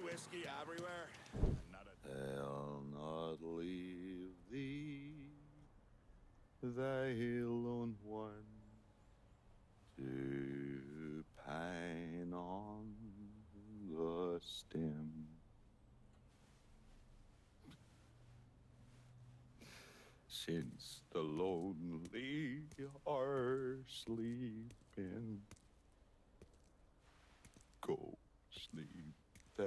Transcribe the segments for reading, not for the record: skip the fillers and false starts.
Whiskey everywhere. I'll not leave thee, thy lone one, to pine on the stem. Since the lonely are sleeping, go sleep thou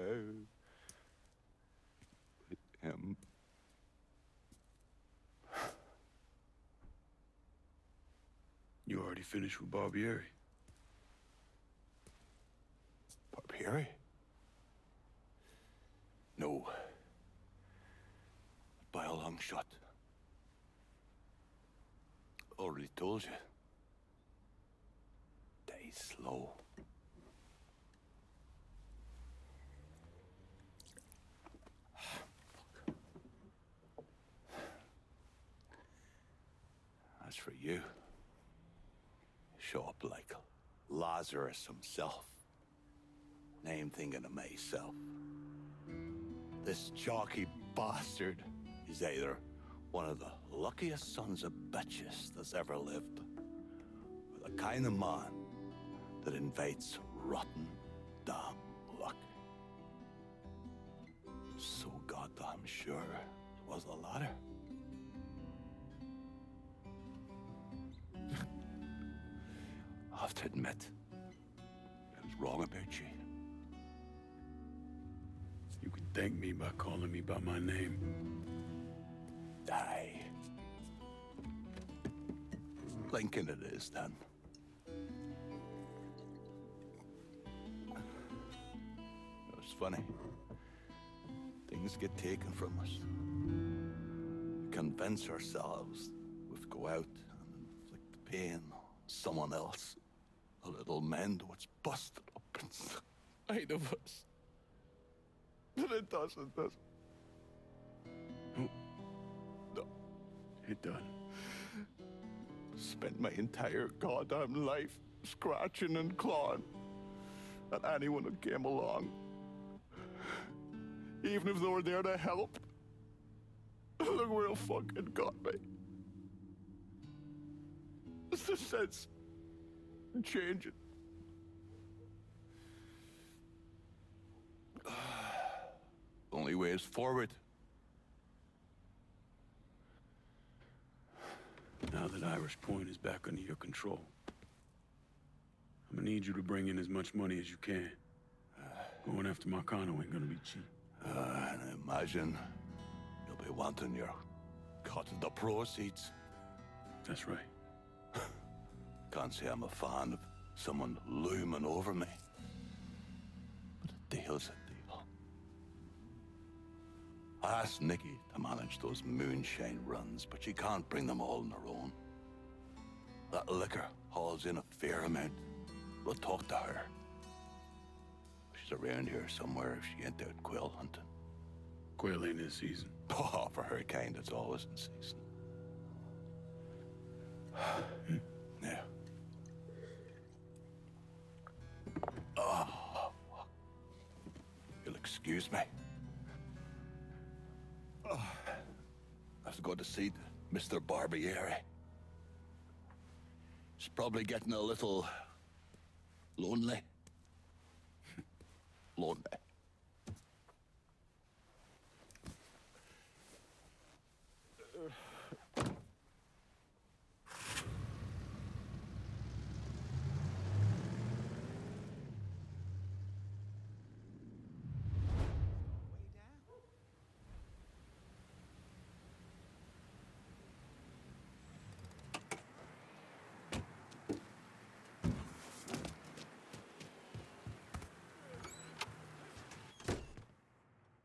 with him. You already finished with Barbieri? Barbieri? No. By a long shot. Already told you. Die slow. As for you, show up like Lazarus himself. And I'm thinking of myself. This jockey bastard is either one of the luckiest sons of bitches that's ever lived, or the kind of man that invites rotten damn luck. So goddamn sure it was the latter. I have to admit, I was wrong about you. You can thank me by calling me by my name. Die. Lincoln it is, then. It's funny. Things get taken from us. We convince ourselves we've go out and inflict the pain on someone else. A little mend what's busted up inside of us. But it doesn't. No. It done. Spent my entire goddamn life scratching and clawing at anyone who came along. Even if they were there to help. Look where it fucking got me. It's the sense changing. Only way is forward. Now that Irish Point is back under your control, I'm gonna need you to bring in as much money as you can. Going after Marcano ain't gonna be cheap. And I imagine you'll be wanting your cut of the proceeds. That's right. Can't say I'm a fan of someone looming over me. But a deal's a deal. I asked Nikki to manage those moonshine runs, but she can't bring them all on her own. That liquor hauls in a fair amount. We'll talk to her. She's around here somewhere if she ain't out quail hunting. Quail ain't in season. Oh, for her kind, it's always in season. Yeah. Oh, you'll excuse me. Oh, I have to go to see Mr. Barbieri. He's probably getting a little lonely. Lonely.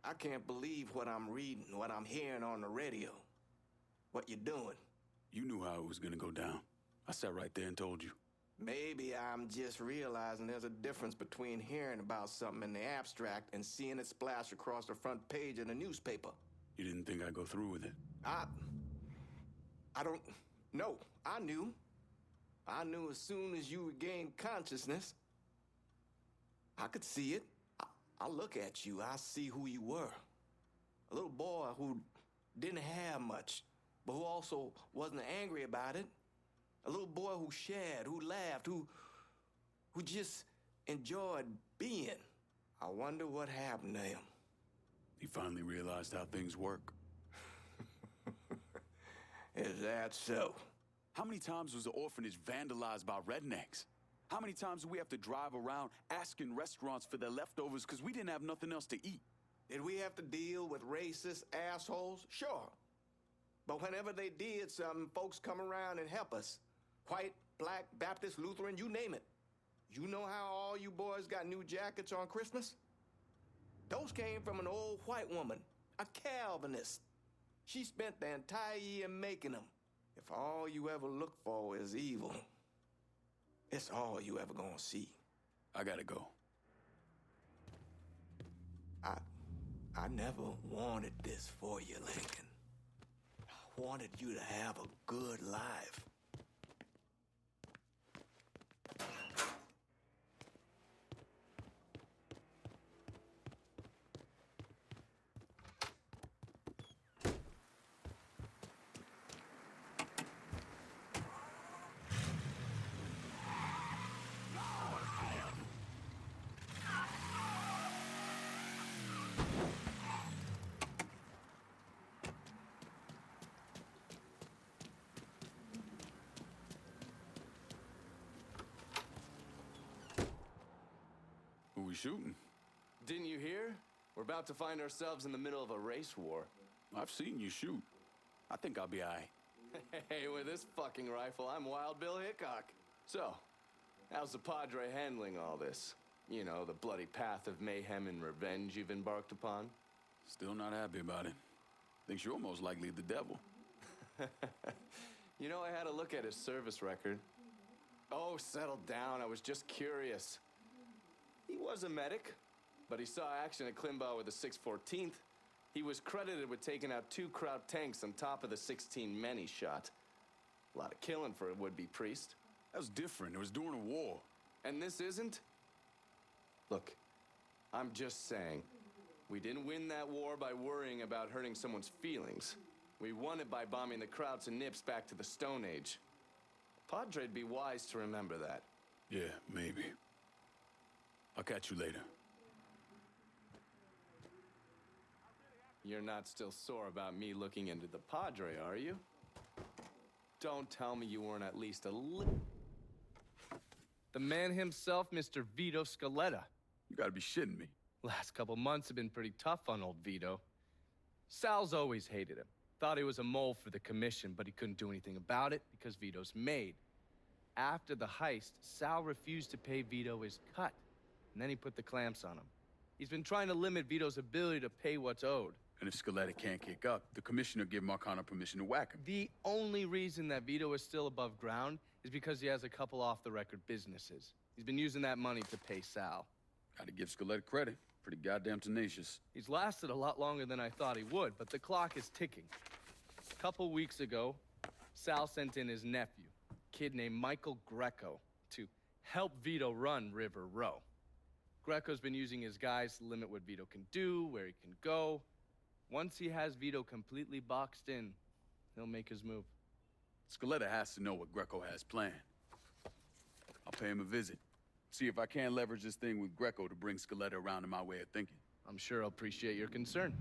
I can't believe what I'm reading, what I'm hearing on the radio. What you doing? You knew how it was gonna go down. I sat right there and told you. Maybe I'm just realizing there's a difference between hearing about something in the abstract and seeing it splash across the front page in a newspaper. You didn't think I'd go through with it? I don't know. I knew. I knew as soon as you regained consciousness. I could see it. I look at you, I see who you were. A little boy who didn't have much, but who also wasn't angry about it. A little boy who shared, who laughed, who just enjoyed being. I wonder what happened to him. He finally realized how things work. Is that so? How many times was the orphanage vandalized by rednecks? How many times do we have to drive around asking restaurants for their leftovers because we didn't have nothing else to eat? Did we have to deal with racist assholes? Sure. But whenever they did something, folks come around and help us. White, black, Baptist, Lutheran, you name it. You know how all you boys got new jackets on Christmas? Those came from an old white woman, a Calvinist. She spent the entire year making them. If all you ever look for is evil, it's all you ever gonna see. I gotta go. I never wanted this for you, Lincoln. I wanted you to have a good life. Who we shooting? Didn't you hear? We're about to find ourselves in the middle of a race war. I've seen you shoot. I think I'll be all right. Hey, with this fucking rifle, I'm Wild Bill Hickok. So, how's the Padre handling all this? You know, the bloody path of mayhem and revenge you've embarked upon? Still not happy about it. Thinks you're almost likely the devil. You know, I had a look at his service record. Oh, settle down. I was just curious. He was a medic, but he saw action at Klimbaugh with the 614th. He was credited with taking out 2 Kraut tanks on top of the 16 men he shot. A lot of killing for a would-be priest. That was different. It was during a war. And this isn't? Look, I'm just saying, we didn't win that war by worrying about hurting someone's feelings. We won it by bombing the Krauts and Nips back to the Stone Age. Padre'd be wise to remember that. Yeah, maybe. I'll catch you later. You're not still sore about me looking into the Padre, are you? Don't tell me you weren't at least a little... The man himself, Mr. Vito Scaletta. You gotta be shitting me. Last couple months have been pretty tough on old Vito. Sal's always hated him. Thought he was a mole for the commission, but he couldn't do anything about it because Vito's made. After the heist, Sal refused to pay Vito his cut, and then he put the clamps on him. He's been trying to limit Vito's ability to pay what's owed. And if Scaletta can't kick up, the commissioner give Marcano permission to whack him. The only reason that Vito is still above ground is because he has a couple off-the-record businesses. He's been using that money to pay Sal. Gotta give Scaletta credit. Pretty goddamn tenacious. He's lasted a lot longer than I thought he would, but the clock is ticking. A couple weeks ago, Sal sent in his nephew, a kid named Michael Greco, to help Vito run River Row. Greco's been using his guys to limit what Vito can do, where he can go. Once he has Vito completely boxed in, he'll make his move. Scaletta has to know what Greco has planned. I'll pay him a visit. See if I can leverage this thing with Greco to bring Scaletta around to my way of thinking. I'm sure he'll appreciate your concern.